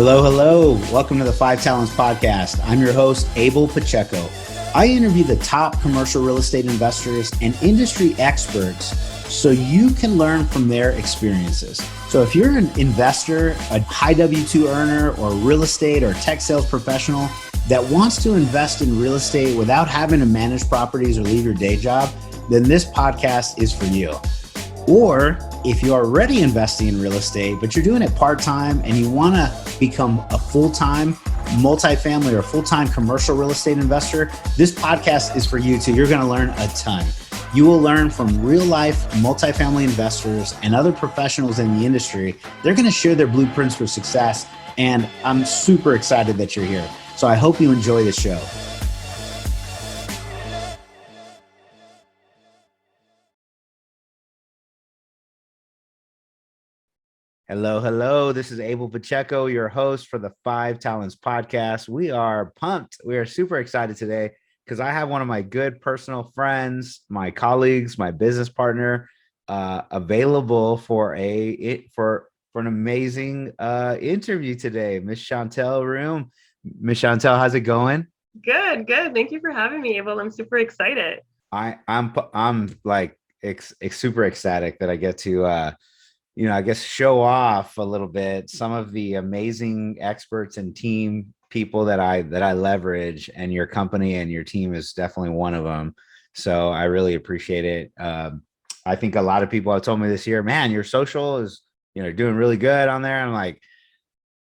Hello, hello. Welcome to the Five Talents Podcast. I'm your host, Abel Pacheco. I interview the top commercial real estate investors and industry experts so you can learn from their experiences. So if you're an investor, a high W-2 earner, or real estate or tech sales professional that wants to invest in real estate without having to manage properties or leave your day job, then this podcast is for you. Or if you're already investing in real estate, but you're doing it part-time and you want to become a full-time multifamily or full-time commercial real estate investor, this podcast is for you too. You're going to learn a ton. You will learn from real-life multifamily investors and other professionals in the industry. They're going to share their blueprints for success, and I'm super excited that you're here. So I hope you enjoy the show. Hello, hello. This is Abel Pacheco, your host for the Five Talents Podcast. We are pumped. We are super excited today because I have one of my good personal friends, my colleagues, my business partner, available for an amazing interview today. Miss Chonetell Reaume. Miss Chonetell, how's it going? Good, good. Thank you for having me, Abel. I'm super excited. I'm like super ecstatic that I get to I guess show off a little bit some of the amazing experts and team people that I leverage, and your company and your team is definitely one of them. So I really appreciate it. I think a lot of people have told me this year, man, your social is, doing really good on there. I'm like,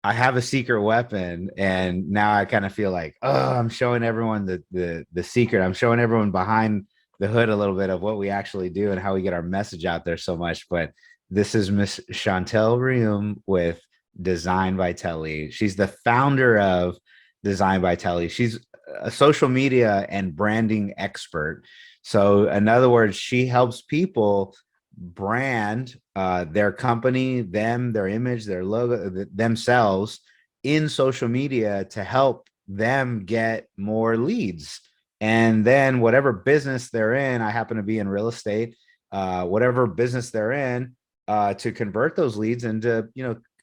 I have a secret weapon, and now I kind of feel like, oh, I'm showing everyone the secret. I'm showing everyone behind the hood a little bit of what we actually do and how we get our message out there so much. But this is Miss Chonetell Reaume with Design by Telly. She's the founder of Design by Telly. She's a social media and branding expert. So in other words, she helps people brand their company, their image, their logo, themselves in social media to help them get more leads. And then whatever business they're in, I happen to be in real estate, whatever business they're in, to convert those leads into,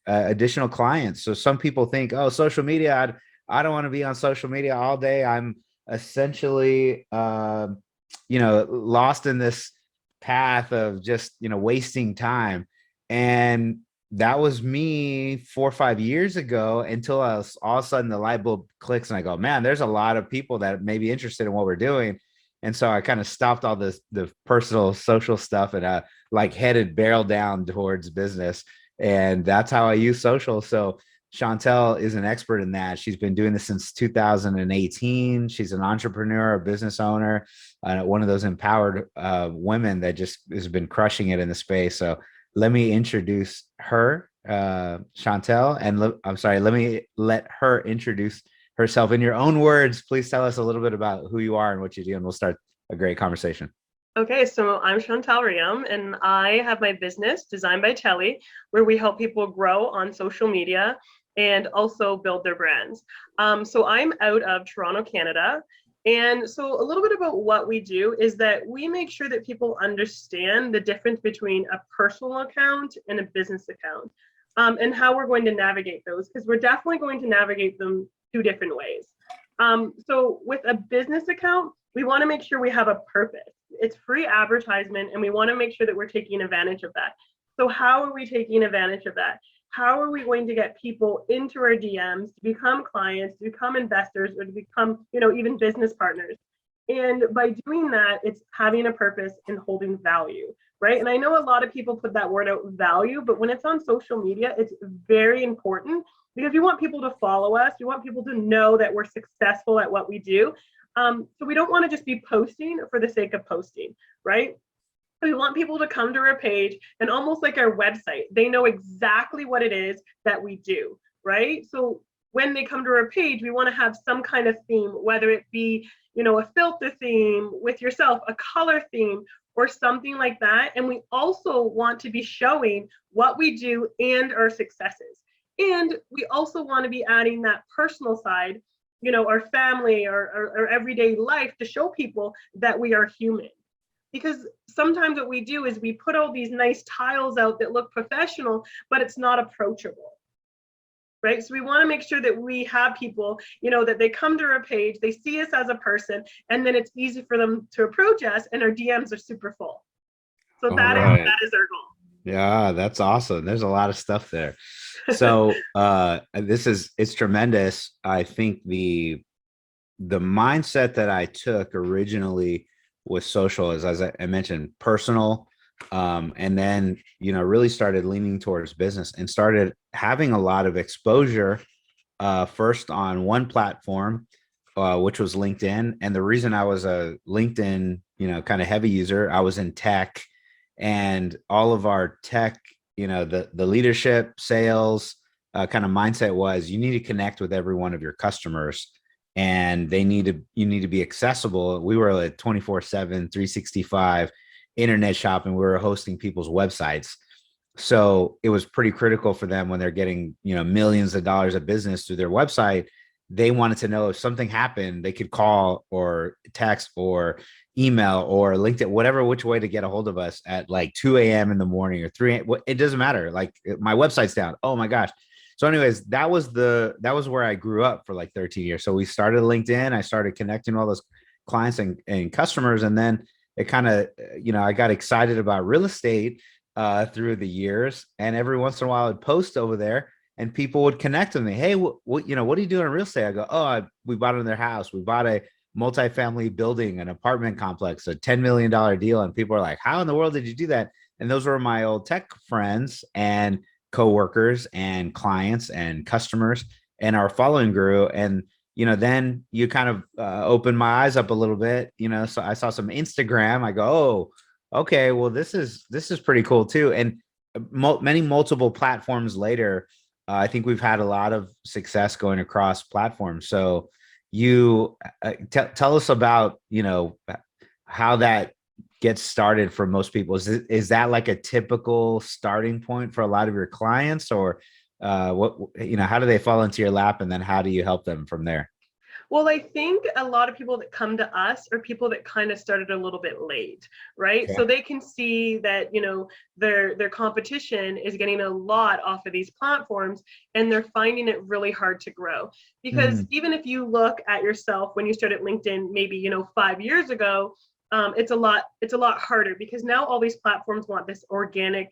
additional clients. So some people think, oh, social media, I don't want to be on social media all day. I'm essentially, lost in this path of just, wasting time. And that was me 4 or 5 years ago, until all of a sudden the light bulb clicks and I go, man, there's a lot of people that may be interested in what we're doing. And so I kind of stopped all the personal social stuff and headed barrel down towards business. And that's how I use social. So Chonetell is an expert in that. She's been doing this since 2018. She's an entrepreneur, a business owner, one of those empowered women that just has been crushing it in the space. So let me introduce her, Chonetell, and I'm sorry, let her introduce herself in your own words. Please tell us a little bit about who you are and what you do, and we'll start a great conversation. Okay, so I'm Chonetell Reaume, and I have my business, Design by Telly, where we help people grow on social media and also build their brands. So I'm out of Toronto, Canada. And so a little bit about what we do is that we make sure that people understand the difference between a personal account and a business account, and how we're going to navigate those, because we're definitely going to navigate them two different ways. So with a business account, we want to make sure we have a purpose. It's free advertisement, and we want to make sure that we're taking advantage of that. So how are we taking advantage of that? How are we going to get people into our DMs to become clients, to become investors, or to become, even business partners? And by doing that, it's having a purpose and holding value, right? And I know a lot of people put that word out, value, but when it's on social media, it's very important, because we want people to follow us. We want people to know that we're successful at what we do. So we don't want to just be posting for the sake of posting, right? We want people to come to our page, and almost like our website, they know exactly what it is that we do, right? So when they come to our page, we want to have some kind of theme, whether it be, a filter theme with yourself, a color theme, or something like that. And we also want to be showing what we do and our successes. And we also want to be adding that personal side, our family, our everyday life, to show people that we are human. Because sometimes what we do is we put all these nice tiles out that look professional, but it's not approachable, right? So we want to make sure that we have people, that they come to our page, they see us as a person, and then it's easy for them to approach us, and our DMs are super full. So All that right. is our goal. Yeah, that's awesome. There's a lot of stuff there. So it's tremendous. I think the mindset that I took originally with social is, as I mentioned, personal, and then really started leaning towards business and started having a lot of exposure, first on one platform, which was LinkedIn. And the reason I was a LinkedIn kind of heavy user, I was in tech, and all of our tech, the leadership, sales, kind of mindset was, you need to connect with every one of your customers, and you need to be accessible. We were a 24/7, 365 internet shop, and we were hosting people's websites. So it was pretty critical for them when they're getting, millions of dollars of business through their website. They wanted to know if something happened, they could call or text or email or LinkedIn, whatever, which way to get a hold of us at like 2 a.m. in the morning or 3 a.m. It doesn't matter. Like, my website's down. Oh my gosh. So anyways, that was where I grew up for like 13 years. So we started LinkedIn. I started connecting all those clients and customers. And then it kind of, I got excited about real estate through the years. And every once in a while I'd post over there and people would connect with me. Hey, what are you doing in real estate? I go, oh, we bought in their house. We bought a multifamily building, an apartment complex, a $10 million deal. And people are like, how in the world did you do that? And those were my old tech friends and coworkers and clients and customers, and our following grew. And then you kind of opened my eyes up a little bit. So I saw some Instagram. I go, oh, okay, well, this is pretty cool too. And many multiple platforms later, I think we've had a lot of success going across platforms. So you tell us about how that gets started for most people. Is that like a typical starting point for a lot of your clients, or what, how do they fall into your lap, and then how do you help them from there? Well, I think a lot of people that come to us are people that kind of started a little bit late, right? Okay. So they can see that, their competition is getting a lot off of these platforms, and they're finding it really hard to grow. Because even if you look at yourself when you started LinkedIn, maybe, 5 years ago, it's a lot harder, because now all these platforms want this organic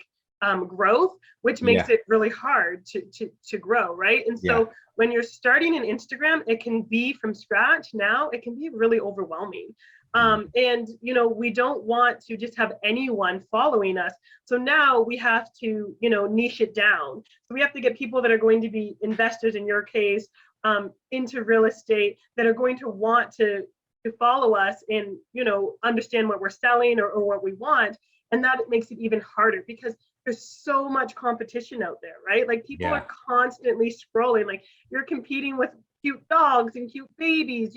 growth, which makes Yeah. it really hard to grow, right? And Yeah. so when you're starting an Instagram, it can be from scratch. Now it can be really overwhelming. And we don't want to just have anyone following us. So now we have to, niche it down. So we have to get people that are going to be investors, in your case, into real estate, that are going to want to follow us and, understand what we're selling, or what we want. And that makes it even harder, because there's so much competition out there, right? Like, people Yeah. are constantly scrolling. Like, you're competing with cute dogs and cute babies,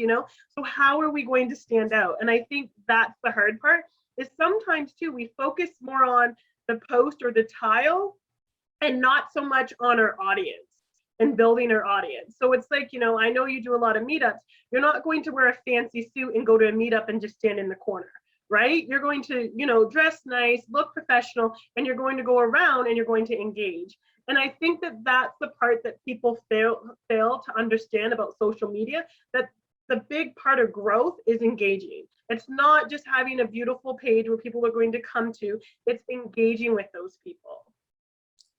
So how are we going to stand out? And I think that's the hard part, is sometimes too, we focus more on the post or the tile, and not so much on our audience and building our audience. So it's like, I know you do a lot of meetups. You're not going to wear a fancy suit and go to a meetup and just stand in the corner, right? You're going to, dress nice, look professional, and you're going to go around and you're going to engage. And I think that that's the part that people fail to understand about social media, that the big part of growth is engaging. It's not just having a beautiful page where people are going to come to, it's engaging with those people.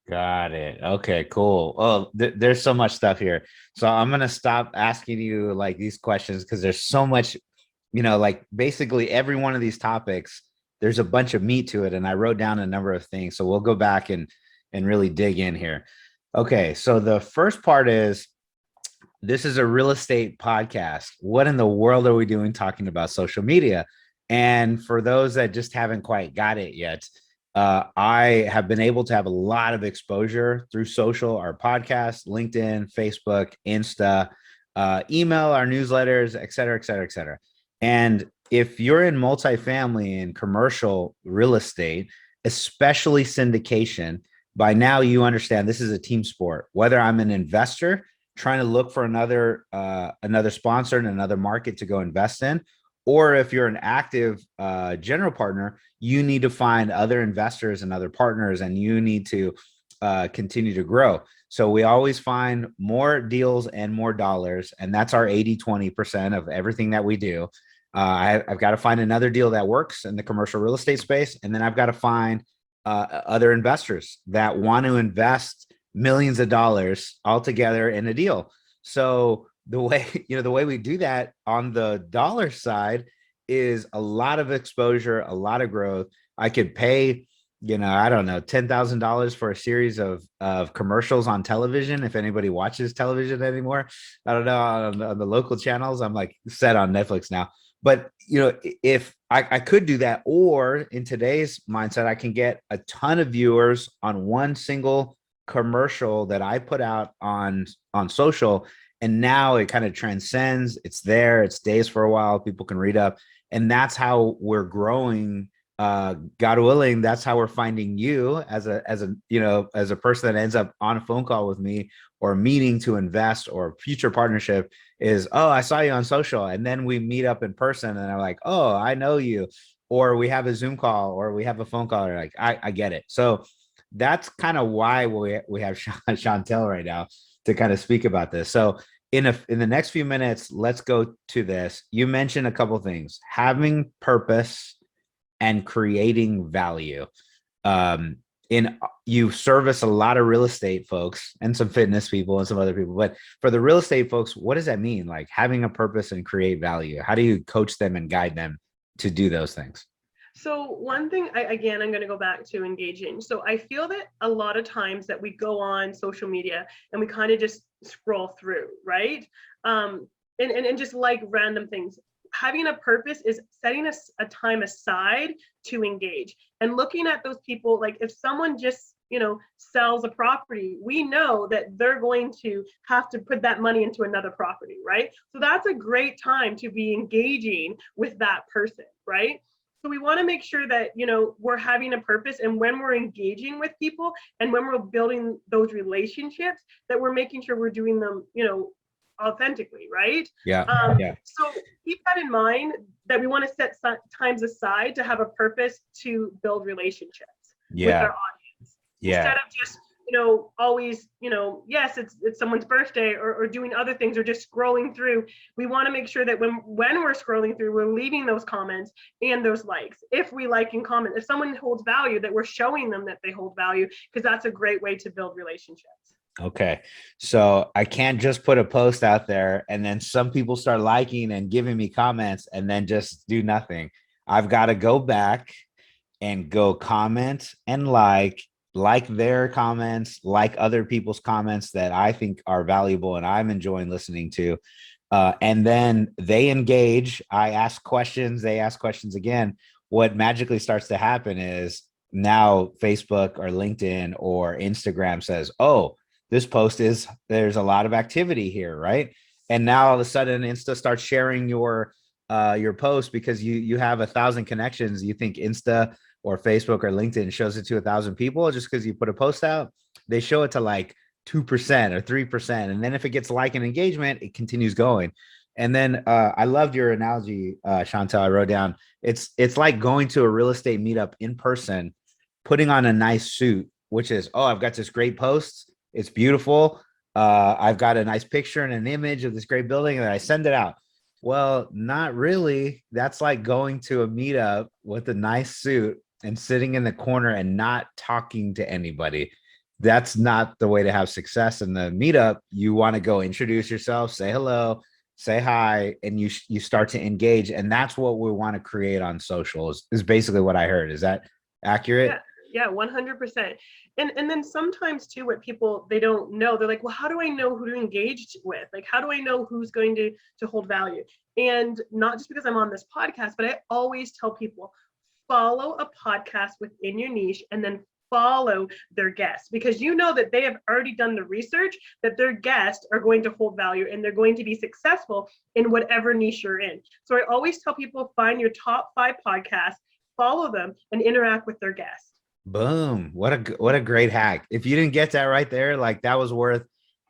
Got it. Okay, cool. Oh, there's so much stuff here. So I'm gonna stop asking you like these questions, because there's so much, like basically every one of these topics, there's a bunch of meat to it. And I wrote down a number of things. So we'll go back and really dig in here. Okay, so the first part is, this is a real estate podcast. What in the world are we doing talking about social media? And for those that just haven't quite got it yet, I have been able to have a lot of exposure through social, our podcast, LinkedIn, Facebook, Insta, email, our newsletters, et cetera, et cetera, et cetera. And if you're in multifamily and commercial real estate, especially syndication, by now you understand this is a team sport. Whether I'm an investor trying to look for another sponsor in another market to go invest in, or if you're an active general partner, you need to find other investors and other partners, and you need to continue to grow. So we always find more deals and more dollars. And that's our 80-20% of everything that we do. I've got to find another deal that works in the commercial real estate space. And then I've got to find other investors that want to invest millions of dollars all together in a deal. So the way, the way we do that on the dollar side is a lot of exposure, a lot of growth. I could pay, I don't know, $10,000 for a series of commercials on television. If anybody watches television anymore, I don't know, on the local channels, I'm like set on Netflix now. But, if I could do that, or in today's mindset, I can get a ton of viewers on one single commercial that I put out on social. And now it kind of transcends. It's there. It stays for a while. People can read up. And that's how we're growing. God willing, that's how we're finding you as a person that ends up on a phone call with me or meeting to invest or future partnership is, oh, I saw you on social. And then we meet up in person and I'm like, oh, I know you. Or we have a Zoom call or we have a phone call. Or like, I get it. So that's kind of why we have Chonetell right now to kind of speak about this. So in the next few minutes, let's go to this. You mentioned a couple things: having purpose and creating value. You service a lot of real estate folks and some fitness people and some other people, but for the real estate folks, what does that mean? Like having a purpose and create value? How do you coach them and guide them to do those things? So one thing, I'm going to go back to engaging. So I feel that a lot of times that we go on social media and we kind of just scroll through, right? And just like random things. Having a purpose is setting a time aside to engage and looking at those people. Like if someone just, sells a property, we know that they're going to have to put that money into another property, right? So that's a great time to be engaging with that person, right? So we want to make sure that, we're having a purpose, and when we're engaging with people and when we're building those relationships, that we're making sure we're doing them, authentically, right? Yeah. So keep that in mind, that we want to set times aside to have a purpose to build relationships with our audience. Instead of just, always, yes, it's someone's birthday or doing other things or just scrolling through. We want to make sure that when we're scrolling through, we're leaving those comments and those likes. If we like and comment, if someone holds value, that we're showing them that they hold value, because that's a great way to build relationships. Okay. So I can't just put a post out there and then some people start liking and giving me comments and then just do nothing. I've got to go back and go comment and like their comments, like other people's comments that I think are valuable and I'm enjoying listening to. And then they engage. I ask questions. They ask questions again. What magically starts to happen is now Facebook or LinkedIn or Instagram says, oh, this post there's a lot of activity here, right? And now all of a sudden Insta starts sharing your post because you have 1,000 connections. You think Insta or Facebook or LinkedIn shows it to 1,000 people just because you put a post out. They show it to like 2% or 3. And then if it gets like and engagement, it continues going. And then I loved your analogy, Chonetell. I wrote down, it's like going to a real estate meetup in person, putting on a nice suit, which is, oh, I've got this great post. It's beautiful. I've got a nice picture and an image of this great building, and I send it out. Well, not really. That's like going to a meetup with a nice suit and sitting in the corner and not talking to anybody. That's not the way to have success in the meetup. You want to go introduce yourself, say hello, say hi, and you start to engage. And that's what we want to create on social is basically what I heard. Is that accurate? Yeah, 100%. And then sometimes too, what people, they don't know, they're like, well, how do I know who to engage with? Like, how do I know who's going to hold value? And not just because I'm on this podcast, but I always tell people, follow a podcast within your niche and then follow their guests, because you know that they have already done the research that their guests are going to hold value and they're going to be successful in whatever niche you're in. So I always tell people, find your top 5 podcasts, follow them, and interact with their guests. Boom. What a great hack. If you didn't get that right there, like that was worth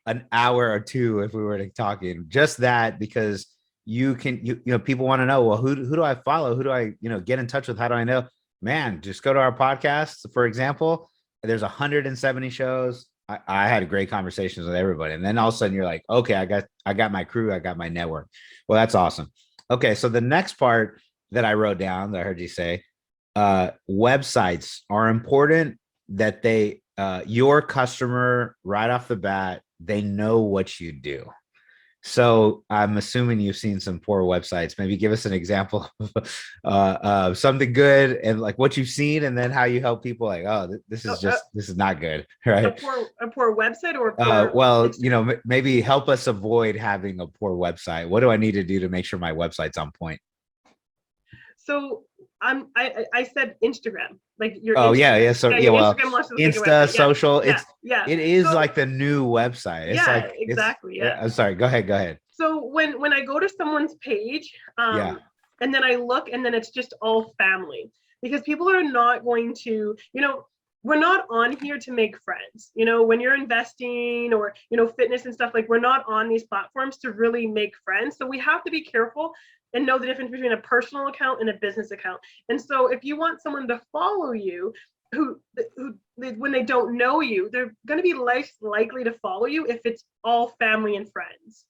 an hour or two if we were talking. Just that, because people want to know, well, who do I follow? Who do I, get in touch with? How do I know? Man, just go to our podcast, for example. there's 170 shows. I had great conversations with everybody. And then all of a sudden you're like, okay, I got my crew, I got my network. Well, that's awesome. Okay. So the next part that I wrote down that I heard you say, websites are important, that they your customer right off the bat, they know what you do. So I'm assuming you've seen some poor websites. Maybe give us an example of something good and like what you've seen, and then how you help people. Like, oh, Oh, uh, this is not good, a right? poor website or a poor Well, Instagram? maybe help us avoid having a poor website. What do I need to do to make sure my website's on point? So I said Instagram, like your Oh Instagram. yeah, yeah. So Yeah, yeah, your well, Instagram wants to look like a Insta, website. Yeah, social, yeah, yeah. it is So like the new website. It's yeah, like exactly. Yeah. I'm sorry. Go ahead. Go ahead. So when I go to someone's page, Yeah. and then I look, and then it's just all family, because people are not going to, we're not on here to make friends. When you're investing or fitness and stuff, like we're not on these platforms to really make friends. So we have to be careful and know the difference between a personal account and a business account. And so if you want someone to follow you, who when they don't know you, they're going to be less likely to follow you if it's all family and friends,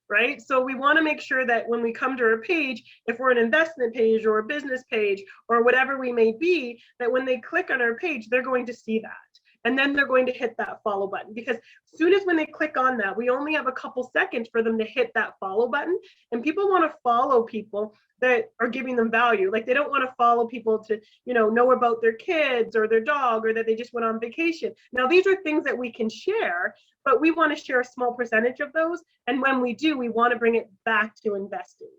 right? So we want to make sure that when we come to our page, if we're an investment page or a business page or whatever we may be, that when they click on our page, they're going to see that. And then they're going to hit that follow button, because as soon as when they click on that, we only have a couple seconds for them to hit that follow button. And people want to follow people that are giving them value. Like they don't want to follow people to, know about their kids or their dog, or that they just went on vacation. Now, these are things that we can share, but we want to share a small percentage of those. And when we do, we want to bring it back to investing.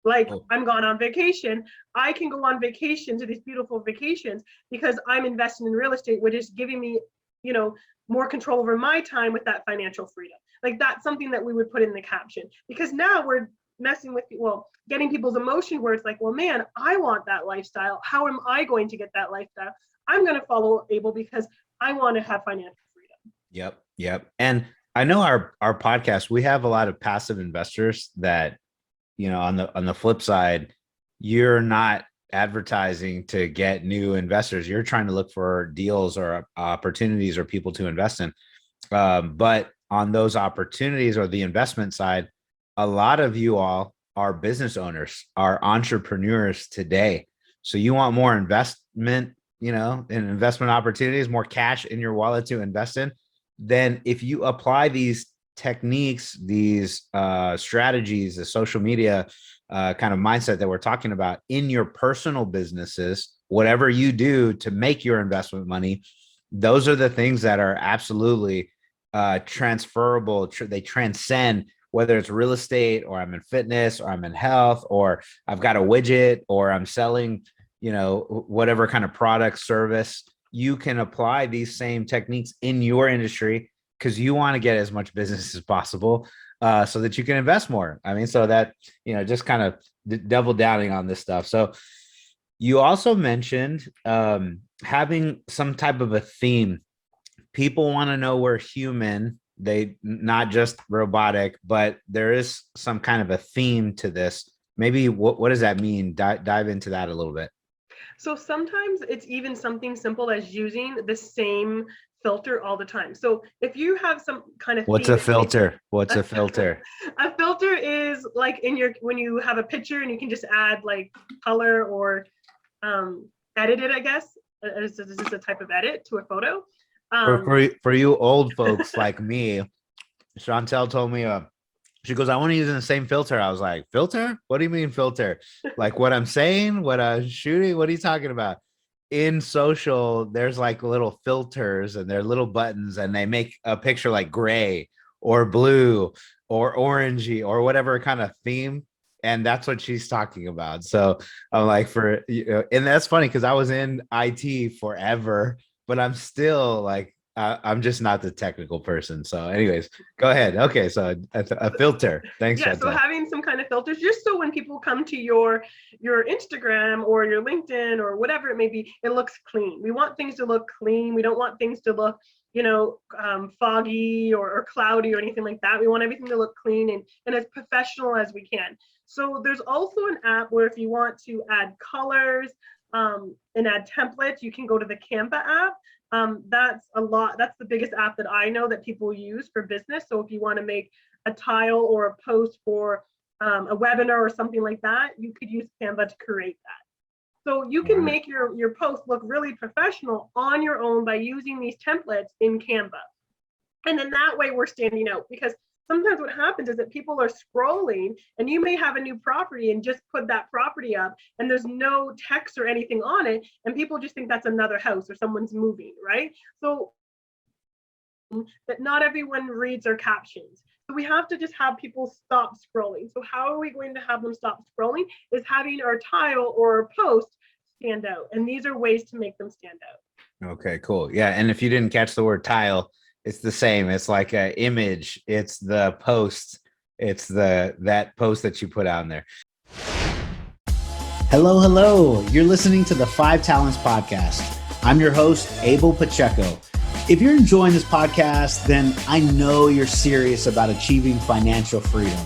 Like Oh, I'm gone on vacation. I can go on vacation to these beautiful vacations because I'm investing in real estate, which is giving me, more control over my time with that financial freedom. Like that's something that we would put in the caption, because now we're messing with, getting people's emotion where it's like, well, man, I want that lifestyle. How am I going to get that lifestyle? I'm going to follow Abel because I want to have financial freedom. yep, yep. And I know our podcast, we have a lot of passive investors that, on the flip side, you're not advertising to get new investors. You're trying to look for deals or opportunities or people to invest in. But on those opportunities or the investment side, a lot of you all are business owners, are entrepreneurs today. So you want more investment, and investment opportunities, more cash in your wallet to invest in. Then if you apply these techniques, these strategies, the social media kind of mindset that we're talking about in your personal businesses, whatever you do to make your investment money, those are the things that are absolutely transferable. They transcend whether it's real estate or I'm in fitness or I'm in health or I've got a widget or I'm selling, whatever kind of product service. You can apply these same techniques in your industry because you want to get as much business as possible, so that you can invest more. I mean, so that, just kind of double downing on this stuff. So you also mentioned having some type of a theme. People want to know we're human, they not just robotic, but there is some kind of a theme to this. Maybe what does that mean? Dive into that a little bit. So sometimes it's even something simple as using the same filter all the time. So if you have some kind of What's theme a that you may be, filter? What's a filter? a filter is like when you have a picture and you can just add like color or edit it, I guess. This is a type of edit to a photo. For Um, for you old folks like me, Chonetell told me, she goes, I want to use the same filter. I was like, filter? What do you mean filter? Like what I'm saying, what I'm shooting? What are you talking about? In social, there's like little filters and they're little buttons and they make a picture like gray or blue or orangey or whatever kind of theme. And that's what she's talking about. So I'm like, and that's funny because I was in IT forever, but I'm still like, I'm just not the technical person. So, anyways, go ahead. Okay, so a filter. Thanks, yeah, so Chantel. having some kind of filters, just so when people come to your Instagram or your LinkedIn or whatever it may be, it looks clean. We want things to look clean. We don't want things to look, foggy or cloudy or anything like that. We want everything to look clean and as professional as we can. So there's also an app where if you want to add colors and add templates, you can go to the Canva app. That's a lot. That's the biggest app that I know that people use for business. So if you want to make a tile or a post for a webinar or something like that, you could use Canva to create that. So you can make your post look really professional on your own by using these templates in Canva. And then that way we're standing out, because sometimes what happens is that people are scrolling and you may have a new property and just put that property up and there's no text or anything on it. And people just think that's another house or someone's moving, right? So that not everyone reads our captions. So we have to just have people stop scrolling. So how are we going to have them stop scrolling? Is having our tile or our post stand out. And these are ways to make them stand out. Okay, cool. Yeah. And if you didn't catch the word tile, it's the same. It's like an image. It's the post. It's that post that you put out there. Hello. You're listening to the 5 Talents Podcast. I'm your host, Abel Pacheco. If you're enjoying this podcast, then I know you're serious about achieving financial freedom.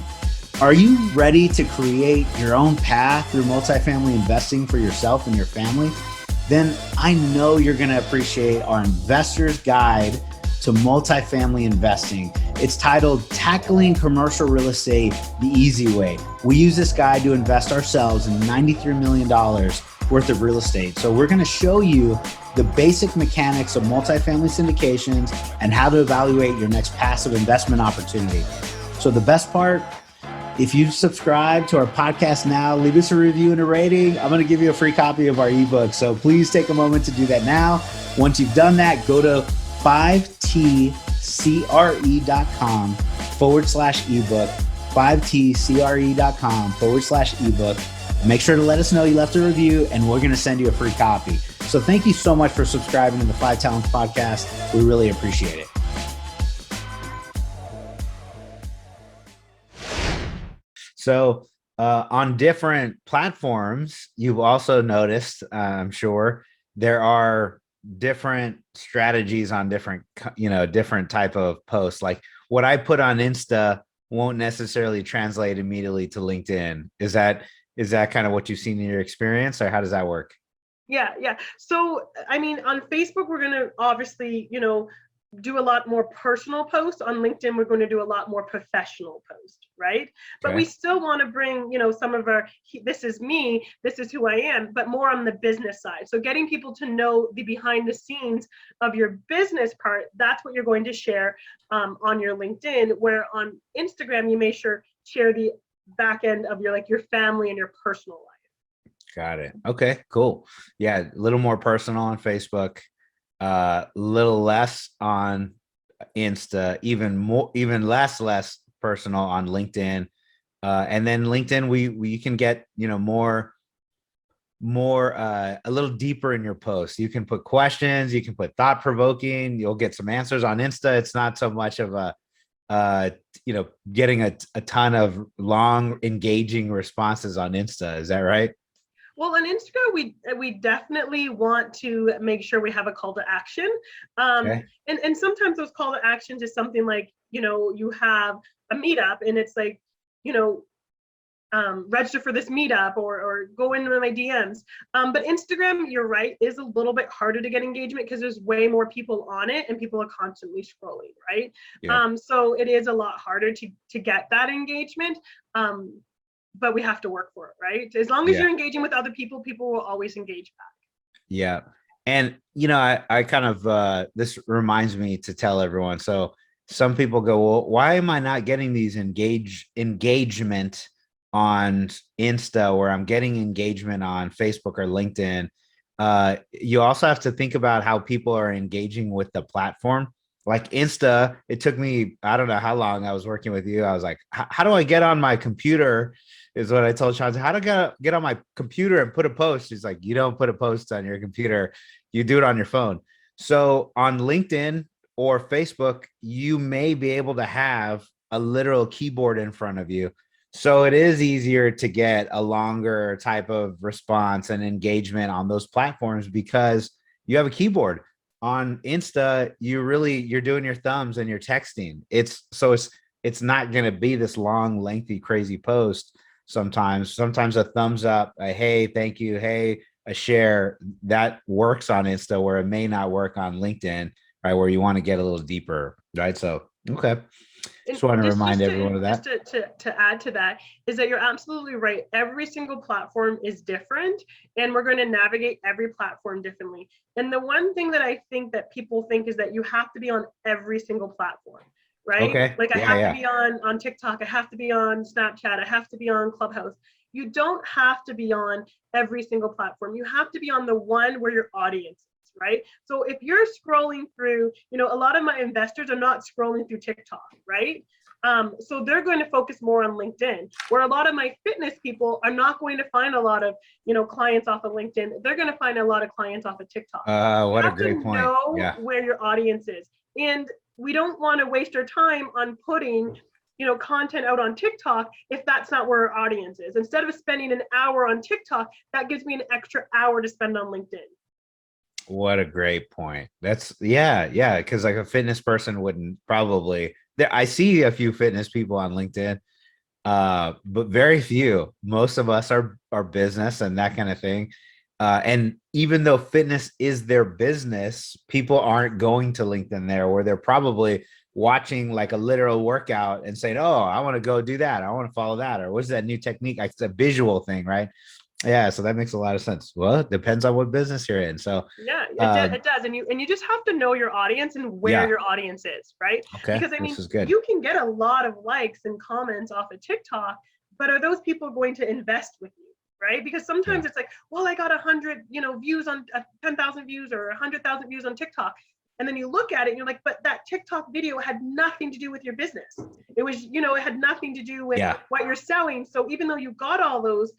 Are you ready to create your own path through multifamily investing for yourself and your family? Then I know you're going to appreciate our Investor's Guide to Multifamily Investing. It's titled Tackling Commercial Real Estate the Easy Way. We use this guide to invest ourselves in $93 million worth of real estate. So we're going to show you the basic mechanics of multifamily syndications and how to evaluate your next passive investment opportunity. So the best part, if you subscribe to our podcast now, leave us a review and a rating. I'm going to give you a free copy of our ebook. So please take a moment to do that now. Once you've done that, go to 5tcre.com/ebook, 5tcre.com/ebook. Make sure to let us know you left a review and we're going to send you a free copy. So thank you so much for subscribing to the 5 Talents Podcast. We really appreciate it. So on different platforms, you've also noticed, I'm sure, there are different strategies on different type of posts. Like what I put on Insta won't necessarily translate immediately to LinkedIn. Is that kind of what you've seen in your experience, or how does that work? Yeah. So, I mean, on Facebook, we're going to obviously, do a lot more personal posts. On LinkedIn, we're going to do a lot more professional posts, right? But we still want to bring, some of our, this is me, this is who I am, but more on the business side. So getting people to know the behind the scenes of your business part, that's what you're going to share on your LinkedIn, where on Instagram, you may share the back end of your family and your personal life. Got it. Okay, cool. Yeah, a little more personal on Facebook, little less on Insta, even less personal on LinkedIn. And then LinkedIn, we can get, more a little deeper in your posts. You can put questions, you can put thought provoking, you'll get some answers. On Insta, it's not so much of a getting a ton of long engaging responses on Insta. Is that right? Well, on Instagram, we definitely want to make sure we have a call to action. Okay. And sometimes those call to actions is something like, you have a meetup and it's like, register for this meetup or go into my DMs. But Instagram, you're right, is a little bit harder to get engagement because there's way more people on it and people are constantly scrolling, right? Yeah. So it is a lot harder to get that engagement. But we have to work for it, right? As long as you're engaging with other people, people will always engage back. Yeah. And, I kind of, this reminds me to tell everyone. So some people go, well, why am I not getting these engagement on Insta, where I'm getting engagement on Facebook or LinkedIn? You also have to think about how people are engaging with the platform. Like Insta, it took me, I don't know how long I was working with you. I was like, how do I get on my computer? Is what I told Sean. How to get on my computer and put a post? He's like, you don't put a post on your computer, you do it on your phone. So on LinkedIn or Facebook, you may be able to have a literal keyboard in front of you. So it is easier to get a longer type of response and engagement on those platforms because you have a keyboard. On Insta, you're doing your thumbs and you're texting. It's not going to be this long, lengthy, crazy post. Sometimes a thumbs up, a hey, thank you, hey, a share that works on Insta where it may not work on LinkedIn, right? Where you want to get a little deeper, right? So, okay. And Just want to just remind just to everyone of just that. to add to that is that you're absolutely right. Every single platform is different, and we're going to navigate every platform differently. And the one thing that I think that people think is that you have to be on every single platform, right? Okay. Like I Yeah. have to Yeah. be on TikTok, I have to be on Snapchat, I have to be on Clubhouse. You don't have to be on every single platform. You have to be on the one where your audience is, right? So if you're scrolling through, a lot of my investors are not scrolling through TikTok, right? So they're going to focus more on LinkedIn, where a lot of my fitness people are not going to find a lot of, clients off of LinkedIn. They're going to find a lot of clients off of TikTok. You What a have to great point. know Yeah. where your audience is. And we don't want to waste our time on putting, content out on TikTok if that's not where our audience is. Instead of spending an hour on TikTok, that gives me an extra hour to spend on LinkedIn. What a great point. That's yeah, yeah. Because like a fitness person wouldn't probably. There, I see a few fitness people on LinkedIn, but very few. Most of us are business and that kind of thing. And even though fitness is their business, people aren't going to LinkedIn there, where they're probably watching like a literal workout and saying, "Oh, I want to go do that. I want to follow that." Or what's that new technique? It's a visual thing, right? Yeah, so that makes a lot of sense. Well, it depends on what business you're in. So, Yeah, um, it does, and you just have to know your audience and where yeah, your audience is, right? okay, Because I this mean, is good. you can get a lot of likes and comments off of TikTok, but are those people going to invest with you, right? Because Yeah, sometimes it's like, well, I got 100, views on 10,000 views or 100,000 views on TikTok, and then you look at it and you're like, but that TikTok video had nothing to do with your business. It was, it had nothing to do with yeah, what you're selling. So even though you got all those,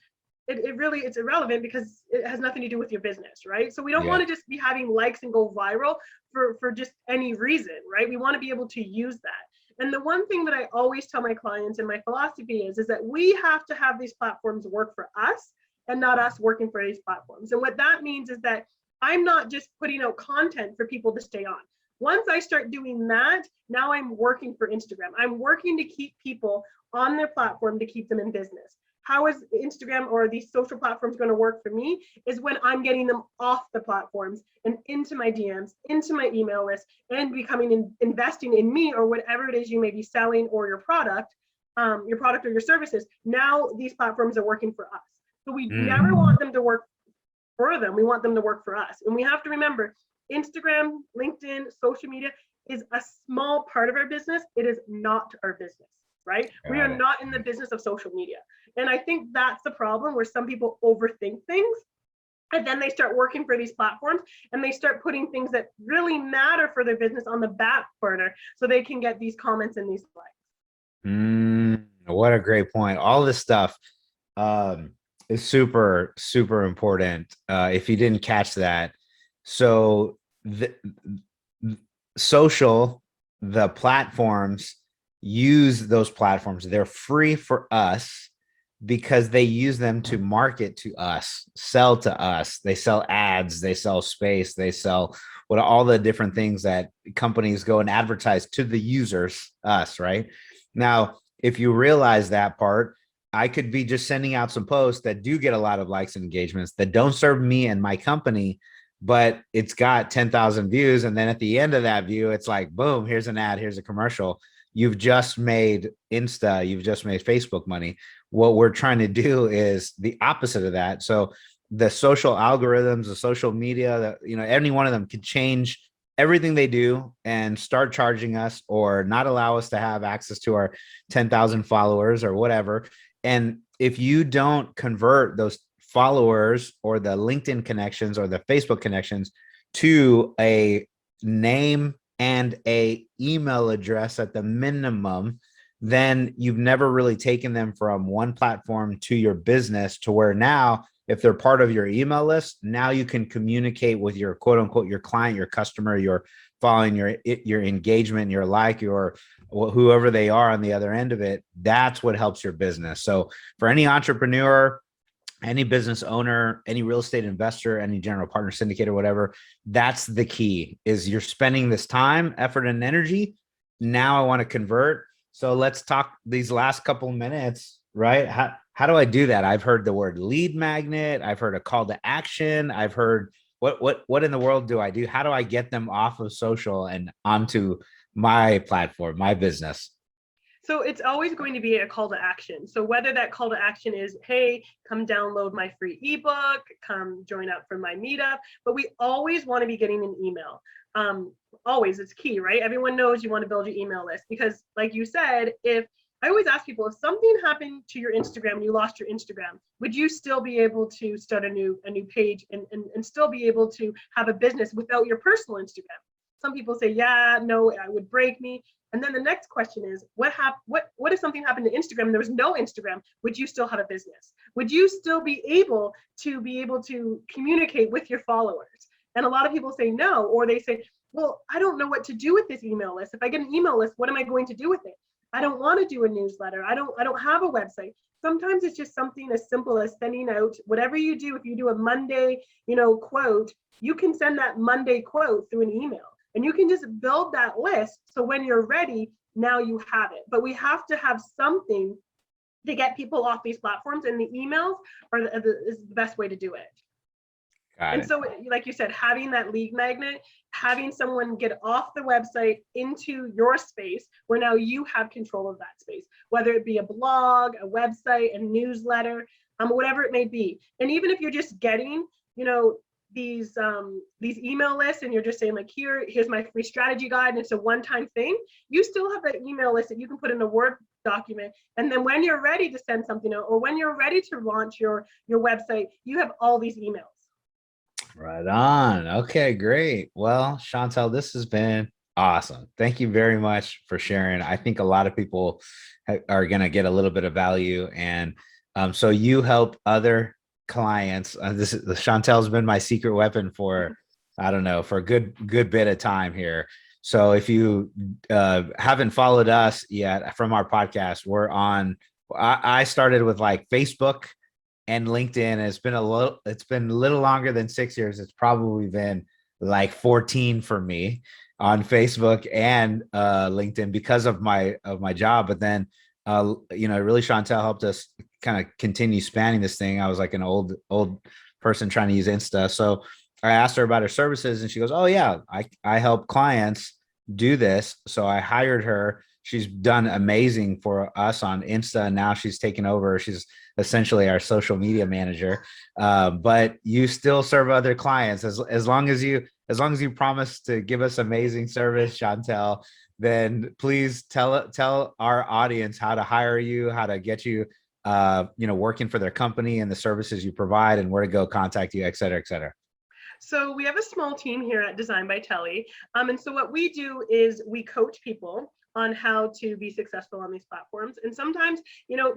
it really it's irrelevant because it has nothing to do with your business, right? So we don't yeah. want to just be having likes and go viral for just any reason, right? We want to be able to use that. And the one thing that I always tell my clients and my philosophy is that we have to have these platforms work for us and not us working for these platforms. And what that means is that I'm not just putting out content for people to stay on. Once I start doing that, now I'm working for Instagram. I'm working to keep people on their platform to keep them in business. How is Instagram or these social platforms going to work for me is when I'm getting them off the platforms and into my DMs, into my email list, and investing in me or whatever it is you may be selling or your product or your services. Now these platforms are working for us. So we never Mm. want them to work for them. We want them to work for us. And we have to remember Instagram, LinkedIn, social media is a small part of our business. It is not our business, right? We are Got it. not in the business of social media. And I think that's the problem where some people overthink things and then they start working for these platforms and they start putting things that really matter for their business on the back burner so they can get these comments and these likes. What a great point. All this stuff um, is super, super important. If you didn't catch that, so social, the platforms use those platforms. They're free for us because they use them to market to us, sell to us. They sell ads, they sell space, they sell what all the different things that companies go and advertise to the users, us, right? Now, if you realize that part, I could be just sending out some posts that do get a lot of likes and engagements that don't serve me and my company, but it's got 10,000 views. And then at the end of that view, it's like, boom, here's an ad, here's a commercial. You've just made Insta, you've just made Facebook money. What we're trying to do is the opposite of that. So the social algorithms, the social media, that any one of them could change everything they do and start charging us or not allow us to have access to our 10,000 followers or whatever. And if you don't convert those followers or the LinkedIn connections or the Facebook connections to a name and a email address at the minimum, then you've never really taken them from one platform to your business to where now if they're part of your email list, now you can communicate with your quote unquote your client, your customer, your following, your engagement, your like, your whoever they are on the other end of it. That's what helps your business. So for any entrepreneur, any business owner, any real estate investor, any general partner, syndicate, or whatever, that's the key. Is you're spending this time, effort, and energy. Now I want to convert. So let's talk these last couple minutes, right? how do I do that? I've heard the word lead magnet. I've heard a call to action. I've heard what in the world do I do? How do I get them off of social and onto my platform, my business? So it's always going to be a call to action. So whether that call to action is, hey, come download my free ebook, come join up for my meetup, but we always want to be getting an email. Always, it's key, right? Everyone knows you want to build your email list because, like you said, if I always ask people, if something happened to your Instagram and you lost your Instagram, would you still be able to start a new page and still be able to have a business without your personal Instagram? Some people say, yeah, no, it would break me. And then the next question is, what if something happened to Instagram and there was no Instagram? Would you still have a business? Would you still be able to communicate with your followers? And a lot of people say no, or they say, well, I don't know what to do with this email list. If I get an email list, what am I going to do with it? I don't want to do a newsletter. I don't have a website. Sometimes it's just something as simple as sending out whatever you do. If you do a Monday, quote, you can send that Monday quote through an email. And you can just build that list. So when you're ready, now you have it. But we have to have something to get people off these platforms, and the emails is the best way to do it. Got And it. so, like you said, having that lead magnet, having someone get off the website into your space where now you have control of that space, whether it be a blog, a website, a newsletter, whatever it may be. And even if you're just getting, these email lists and you're just saying like, here's my free strategy guide, and it's a one-time thing, you still have that email list that you can put in a Word document. And then when you're ready to send something out, or when you're ready to launch your website, you have all these emails. Right on. Okay, great. Well, Chonetell, this has been awesome. Thank you very much for sharing. I think a lot of people are going to get a little bit of value. And so you help other clients. This is Chonetell's been my secret weapon for, I don't know, for a good bit of time here. So if you haven't followed us yet from our podcast, we're on, I started with like Facebook and LinkedIn. It's been a little longer than 6 years. It's probably been like 14 for me on Facebook and LinkedIn because of my job. But then really Chonetell helped us kind of continue spanning this thing. I was like an old person trying to use Insta. So I asked her about her services and she goes, oh yeah, I help clients do this. So I hired her. She's done amazing for us on Insta, and now she's taken over. She's essentially our social media manager. But you still serve other clients as long as you promise to give us amazing service, Chonetell. Then please tell our audience how to hire you, how to get you, working for their company and the services you provide, and where to go contact you, et cetera, et cetera. So we have a small team here at Design by Telly. And so what we do is we coach people on how to be successful on these platforms. And sometimes,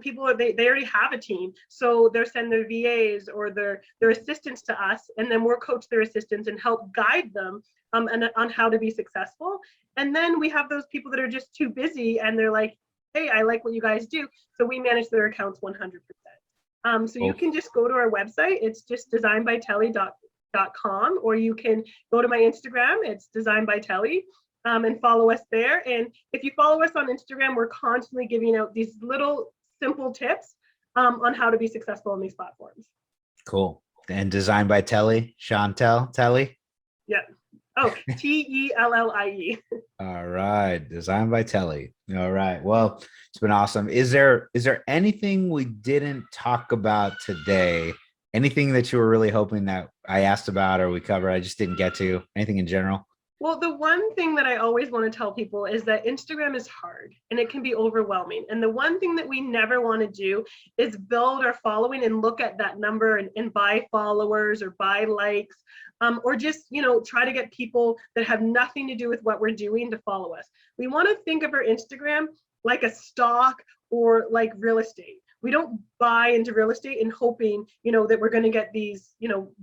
people they already have a team. So they're send their VAs or their assistants to us, and then we'll coach their assistants and help guide them on how to be successful. And then we have those people that are just too busy and they're like, hey, I like what you guys do. So we manage their accounts 100%. So you can just go to our website. It's just designbytelly.com, or you can go to my Instagram. It's Design by Telly, and follow us there. And if you follow us on Instagram, we're constantly giving out these little simple tips on how to be successful on these platforms. Cool. And Design by Telly, Chonetell Telly. Yeah. Oh, Tellie. All right. Design by Telly. All right. Well, it's been awesome. Is there anything we didn't talk about today? Anything that you were really hoping that I asked about or we covered, I just didn't get to? Anything in general? Well, the one thing that I always want to tell people is that Instagram is hard and it can be overwhelming. And the one thing that we never want to do is build our following and look at that number and buy followers or buy likes, or just, try to get people that have nothing to do with what we're doing to follow us. We want to think of our Instagram like a stock or like real estate. We don't buy into real estate and hoping, that we're going to get these,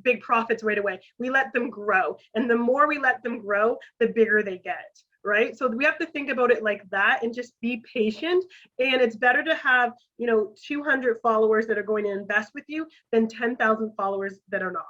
big profits right away. We let them grow. And the more we let them grow, the bigger they get, right? So we have to think about it like that and just be patient. And it's better to have, 200 followers that are going to invest with you than 10,000 followers that are not.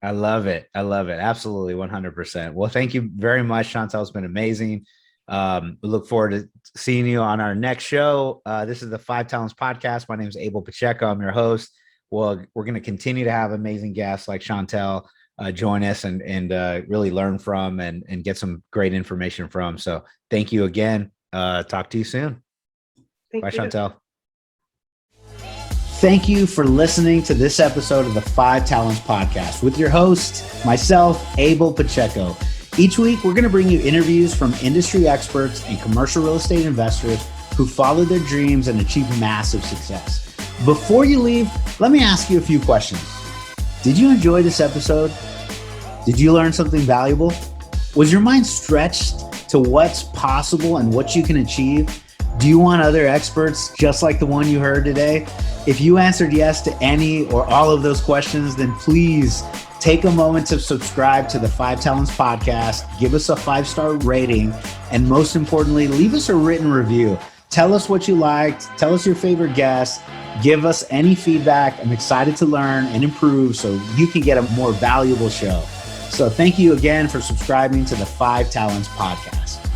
I love it. I love it. Absolutely. 100%. Well, thank you very much, Chonetell. It's been amazing. We look forward to seeing you on our next show. This is the Five Talents Podcast. My name is Abel Pacheco. I'm your host. Well, we're going to continue to have amazing guests like Chonetell join us and really learn from and get some great information from. So thank you again. Talk to you soon. Bye, Chonetell. Thank you for listening to this episode of the Five Talents Podcast with your host, myself, Abel Pacheco. Each week, we're going to bring you interviews from industry experts and commercial real estate investors who follow their dreams and achieve massive success. Before you leave, let me ask you a few questions. Did you enjoy this episode? Did you learn something valuable? Was your mind stretched to what's possible and what you can achieve? Do you want other experts just like the one you heard today? If you answered yes to any or all of those questions, then please take a moment to subscribe to the Five Talents Podcast, give us a 5-star rating, and most importantly, leave us a written review. Tell us what you liked, tell us your favorite guest, give us any feedback. I'm excited to learn and improve so you can get a more valuable show. So thank you again for subscribing to the Five Talents Podcast.